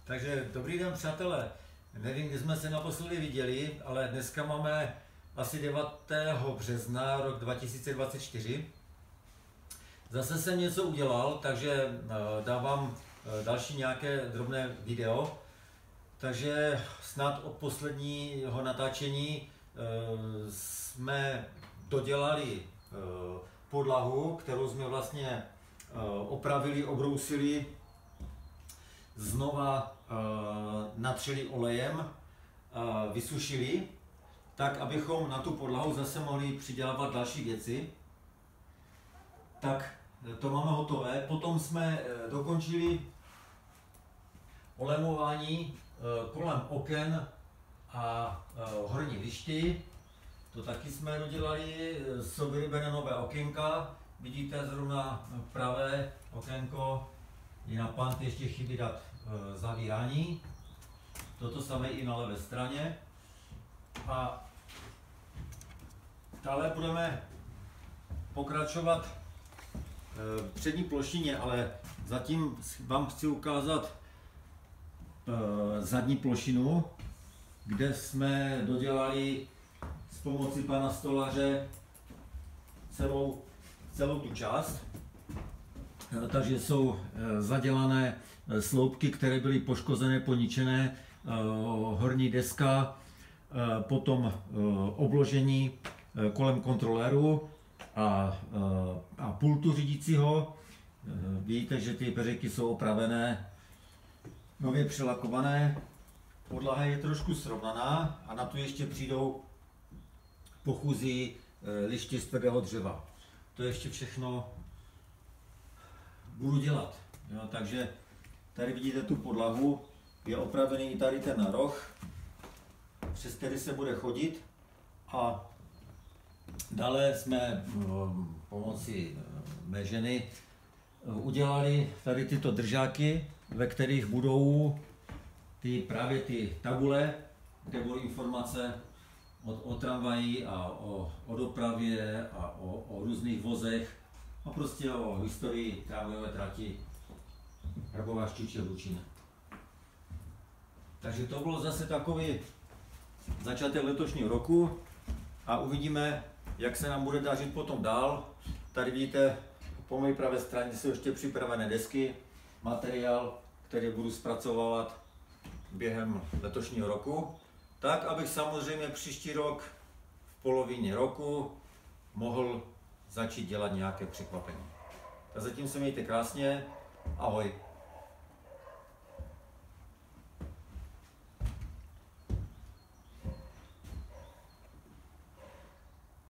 Takže dobrý den, přátelé. Nevím, kdy jsme se naposledy viděli, ale dneska máme asi 9. března rok 2024. Zase jsem něco udělal, takže dávám další nějaké drobné video. Takže snad od posledního natáčení jsme dodělali podlahu, kterou jsme vlastně opravili, obrousili, znova natřeli olejem, vysušili, tak abychom na tu podlahu zase mohli přidělávat další věci. Tak to máme hotové. Potom jsme dokončili olemování kolem oken a horní lišty. To taky jsme dodělali, jsou vyrobené nové okénka. Vidíte zrovna pravé okénko, i na pant ještě chybí dát zavírání. Toto samé i na levé straně. A dále budeme pokračovat v přední plošině, ale zatím vám chci ukázat zadní plošinu, kde jsme dodělali s pomocí pana stolaře celou tu část. Takže jsou zadělané sloupky, které byly poškozené, poničené, horní deska, potom obložení kolem kontroléru a pultu řídícího. Vidíte, že ty peřejky jsou opravené, nově přelakované. Podlaha je trošku srovnaná a na to ještě přijdou pochůzí liště z tvrdého dřeva. To ještě všechno budu dělat. Jo, takže tady vidíte tu podlahu, je opravený i tady ten roh, přes který se bude chodit, a dále jsme pomocí mé ženy udělali tady tyto držáky, ve kterých budou právě ty tabule, kde budou informace o tramvaji a o dopravě a o různých vozech a prostě o historii tramvajové trati Hrabová Štiče Lučín. Takže to bylo zase takový začátek letošního roku a uvidíme, jak se nám bude dařit potom dál. Tady vidíte, po mé pravé straně jsou ještě připravené desky, materiál, který budu zpracovávat během letošního roku, tak abych samozřejmě příští rok v polovině roku mohl začít dělat nějaké překvapení. Tak zatím se mějte krásně, ahoj.